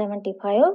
75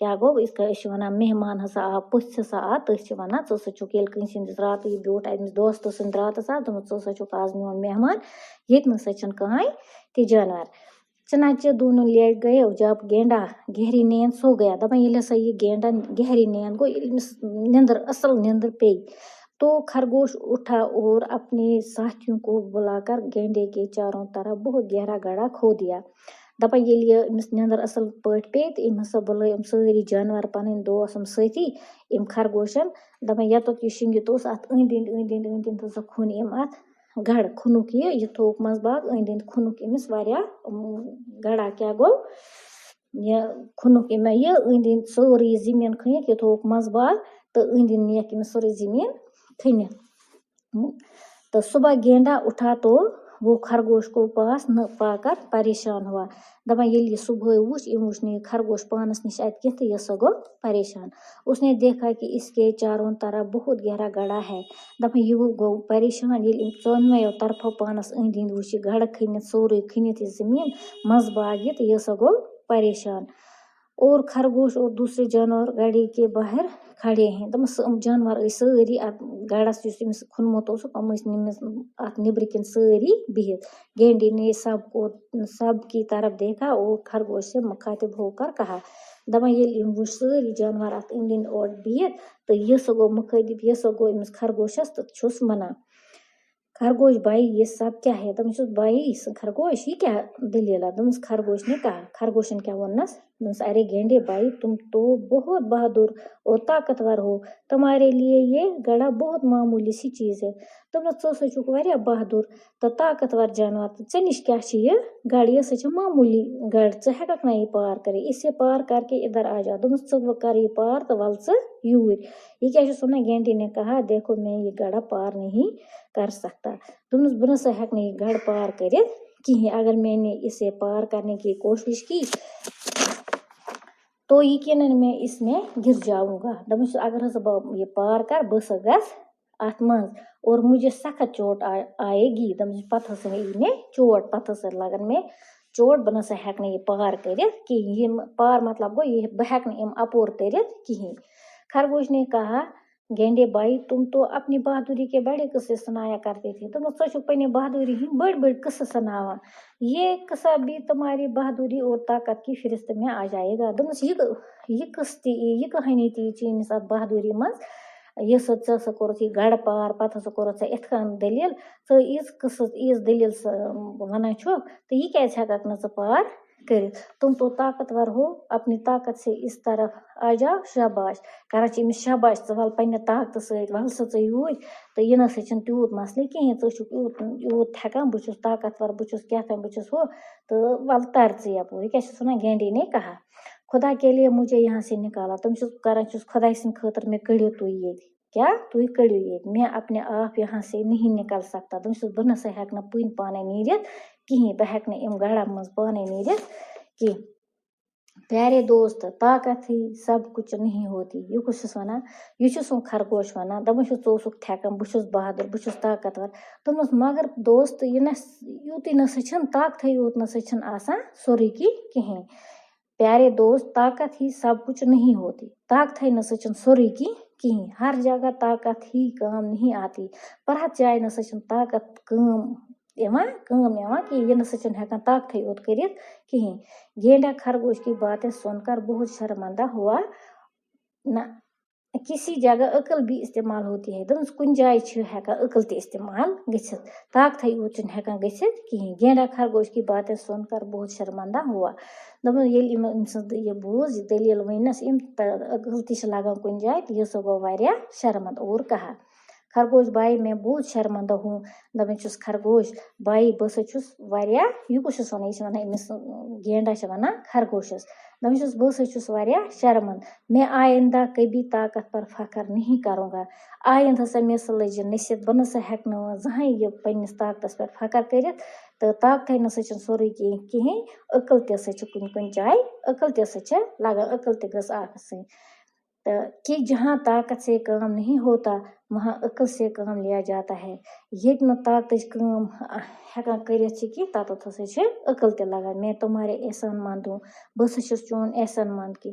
کیا گوٚو یِتھ کٔنۍ أسۍ چھِ وَنان مہمان ہسا آو پٔژھۍ ہسا آو تٔتھۍ چھِ وَنان ژٕ ہسا چھُکھ ییٚلہِ کٲنٛسہِ ہِنٛدِس راتٕے بیوٗٹھ أمِس دوستہٕ سٕنٛدِ راتَس آو دوٚپمُت ژٕ ہسا چھُکھ آز میون مہمان ییٚتہِ نَسا چھِنہٕ کٕہٕنۍ تہِ جانوَر چنانچہ دونوں لیٹ گئے جب گینڈا گہری نیند سو گیا دپان ییٚلہِ ہسا یہِ گینڈا گہری نیند گوٚو ییٚلہِ أمِس نیندٕر اصل نیندٕر پیٚیہِ تو خرگوش اٹھا اور اپنے ساتھیوں کو بلا کر گینڈے کے چاروں طرف بہت گہرا گڑھا کھو دیا دپان ییٚلہِ یہِ أمِس نیندٕر اصل پٲٹھۍ پیٚیہِ تہٕ أمۍ ہسا بُلٲے یِم سٲری جانور پنٕنۍ دوس یِم سٲتھی أمۍ خرگوشن دپان یوٚتتھ یہِ شِنگِتھ اوس اتھ أنٛدۍ أنٛدۍ ہسا کھوٚن أمۍ اتھ گڑٕ کھوٚنُکھ یہِ تھووُکھ منٛزٕ باگ أنٛدۍ أنٛدۍ کھوٚنُکھ أمِس واریاہ گڑھا کیاہ گوٚو یہِ کھوٚنُکھ أمۍ یہِ أنٛدۍ أنٛدۍ سورُے زٔمیٖن کھٔنِتھ یہِ تھووُکھ منٛزٕ باگ تہٕ أنٛدۍ أنٛدۍ نِیَکھ أمِس سورُے زٔمیٖن کھٔنِتھ تو صبح گینڈا اٹھا تو وہ خرگوش کو پاس نہ پا کر پریشان ہوا دپان ییٚلہِ یہِ صبحٲے وُچھ أمۍ وُچھ نہٕ یہِ خرگوش پانس نِش اَتہِ کینٛہہ تہٕ یہِ ہسا گوٚو پریشان اس نے دیکھا کہ اس کے چاروں طرف بہت گہرا گڑھا ہے دپان یہِ گوٚو پریشان ییٚلہِ أمۍ ژۄنوَیو طرفو پانس أنٛدۍ أنٛدۍ وُچھ یہِ گڑٕ کھٔنِتھ سورُے کھٔنِتھ یہِ زٔمیٖن منٛزٕ باگ یہِ تہٕ یہِ ہسا گوٚو پریشان اور خرگوش اور دوسرے جانور گڑھے کے باہر کھڑے ہیں دپان جانور ٲسۍ سٲری اتھ گڑس یُس أمِس کھوٚنمُت اوسُکھ یِم ٲسۍ نٔمِس اتھ نیبرٕ کِنۍ سٲری بِہِتھ گینڈے نے سب کی طرف دیکھا اور خرگوش سے مخاطب ہو کر کہا دپان ییٚلہِ أمۍ وُچھ سٲری جانور اتھ أنٛدۍ أنٛدۍ اورٕ بِہِتھ تہٕ یہِ ہسا گوٚو مخٲطب یہِ ہسا گوٚو أمِس خرگوشس تہٕ چھُس ونان خرگوش بھائی یہ سب کیا ہے دپان چھُس بھائی خرگوش یہ کیا دلیل ہے دوٚپمَس خرگوش نے کہا خرگوشن کیا ووٚننَس دوٚپمَس ارے گینڈے بھائی تم تو بہت بہادر اور طاقتور ہو تمہارے لیے یہ گڑھا بہت معمولی سی چیز ہے دوٚپمَس ژٕ ہسا چھُکھ واریاہ بہادر تہٕ طاقتور جانور تہٕ ژےٚ نِش کیاہ چھِ یہِ گڑٕ یہِ ہسا چھِ معمولی گڑٕ ژٕ ہٮ۪ککھ نا یہِ پار کٔرِتھ اسے پار کر کے ادھر آ جا دوٚپمَس ژٕ کر یہِ پار تہٕ وَل ژٕ یوٗرۍ یہ کیا چھُس وَنان گینڈے نے کہا دیکھو میں یہ گڑھا پار نہیں کر سکتا دوٚپمَس بہٕ نسا ہٮ۪کہٕ نہٕ یہِ گڑٕ پار کٔرِتھ کِہیٖنۍ اگر میں نے اسے پار کرنے کی کوشش کی تو یقیناً میں اس میں گر جاؤں گا دوٚپمَس اگر ہسا بہٕ یہِ پار کر بہٕ ہسا گژھٕ اتھ منٛز اور مجھے سخت چوٹ آئے گی دوٚپمَس پتہٕ ہسا یی مےٚ چوٹ پتہٕ ہسا لگن مےٚ چوٹ بہٕ نسا ہٮ۪کہٕ نہٕ یہِ پار کٔرِتھ کِہیٖنۍ یِم پار مطلب گوٚو یہِ بہٕ ہٮ۪کہٕ نہٕ یِم اپور تٔرِتھ کِہیٖنۍ خرگوش نے کہا گینڈے بھائی تم تو اپنی بہادری کے بڑے قصے سنایا کرتے تھے دوٚپمَس ژٕ چھُکھ پننہِ بہادری ہٕنٛدۍ بٔڑۍ بٔڑۍ قصہٕ سناوان یہ قصہ بھی تمہاری بہادری اور طاقت کی فہرست میں آ جائے گا دوٚپمَس یہِ قصہٕ تہِ یہِ کہانی تہِ یہِ چٲنِس اتھ بہادری منٛز یُس ژےٚ ہسا کوٚرُتھ یہِ گڑٕ پار پتہٕ ہسا کوٚرُتھ ژےٚ یِتھ کٔنۍ دٔلیٖل ژٕ یٖژ قصہٕ یٖژ دٔلیٖل ونان چھُکھ تہٕ یہِ کیازِ ہٮ۪ککھ نہٕ ژٕ پار کٔرِتھ تم تو طاقتور ہو اپنی طاقت سے اس طرف آ جاؤ شاباش کران چھِ أمِس شاباش ژٕ وَل پننہِ طاقتہٕ سۭتۍ وَل سا ژٕ یوٗرۍ تہٕ یہِ نسا چھُنہٕ تیوٗت مسلہٕ کِہیٖنۍ ژٕ چھُکھ یوٗت ہٮ۪کان بہٕ چھُس طاقتور بہٕ چھُس کیٛاہ تام بہٕ چھُس ہُہ تہٕ وَل تر ژٕ یپٲرۍ یہِ کیاہ چھُس وَنان گینڈے نے کہا خدا کے لیے مجھے یہاں سے نکالا تِم چھُس کران چھُس خۄداے سٕنٛدِ خٲطرٕ مےٚ کٔڑِو تُہۍ ییٚتہِ کیٛاہ تُہۍ کٔڑِو ییٚتہِ میں اپنے آپ یہاں سے نہیں نکل سکتا دوٚپمَس چھُس بہٕ نسا ہٮ۪کہٕ نہٕ پٔنۍ پانے نیٖرِتھ کِہیٖنۍ بہٕ ہٮ۪کہٕ نہٕ اَمہِ گڑھا منٛز پانے نیٖرِتھ کینٛہہ پیارے دوست طاقت ہی سب کچھ نہیں ہوتی یہِ کُس چھُس وَنان یہِ چھُ سون خرگوش وَنان دَپان چھُس ژٕ اوسُکھ تھٮ۪کان بہٕ چھُس بہادر بہٕ چھُس طاقتور دوٚپمَس مگر دوست یہِ یوٗتُے نسا چھُنہٕ طاقتھٕے یوت نسا چھُنہٕ آسان سورُے کِہیٖنۍ پیارے دوست طاقت ہی سب کچھ نہیں ہوتی طاقتھٕے نسا چھُنہٕ سورُے کِہیٖنۍ ہر جگہ طاقت ہی کام نہیں آتی پرٛٮ۪تھ جایہِ نسا چھُنہٕ طاقت کٲم یِوان کہِ یہِ نسا چھُنہٕ ہٮ۪کان طاقتھٕے یوت کٔرِتھ کِہیٖنۍ گینڈا خرگوش کی باتیں سن کر بہت شرمندہ ہوا نہ کسی جگہ عقل بھی استعمال ہوتی ہے دوٚپمَس کُنہِ جایہِ چھِ ہٮ۪کان عقل تہِ استعمال گٔژھِتھ طاقتھٕے یوت چھُنہٕ ہٮ۪کان گٔژھِتھ کِہیٖنۍ گینڈا خرگوش کی باتیں سن کر بہت شرمندہ ہوا دوٚپمَس ییٚلہِ أمۍ سٕنٛز یہِ بوٗز یہِ دٔلیٖل ؤنِس أمۍ عقل تہِ چھِ لگان کُنہِ جایہِ تہٕ یہِ ہسا گوٚو واریاہ شرمند اور کہا خرگوش بھائی میں بہت شرمندہ ہوں دَپان چھُس خرگوش بھائی بہٕ ہسا چھُس واریاہ یہِ کُس چھُس وَنان یہِ چھِ وَنان أمِس گینڈا چھِ وَنان خرگوشس دَپان چھُس بہٕ ہسا چھُس واریاہ شرمند میں آئندہ کبھی طاقت پر فخر نہیں کروں گا آیِنٛدٕ ہسا مےٚ سا لٔجہِ نٔصیٖحت بہٕ نسا ہٮ۪کہٕ نہٕ وۄنۍ زٕہٕنۍ یہِ پننِس طاقتس پٮ۪ٹھ فخر کٔرِتھ تہٕ طاقتھٕے نسا چھُنہٕ سورُے کِہیٖنۍ عقل تہِ ہسا چھِ کُنہِ جایہِ عقل تہِ ہسا چھِ لگان عقل تہِ گٔژھ آسٕنۍ تہٕ کہ جہاں طاقت سے کام نہیں ہوتا وہاں عقل سے کام لیا جاتا ہے ییٚتہِ نہٕ طاقتٕچ کٲم ہٮ۪کان کٔرِتھ چھِ کینٛہہ تتتھ ہسا چھِ عقل تہِ لگان میں تمہارے احسان مند ہوں بہٕ ہسا چھُس چون احسان مند کہِ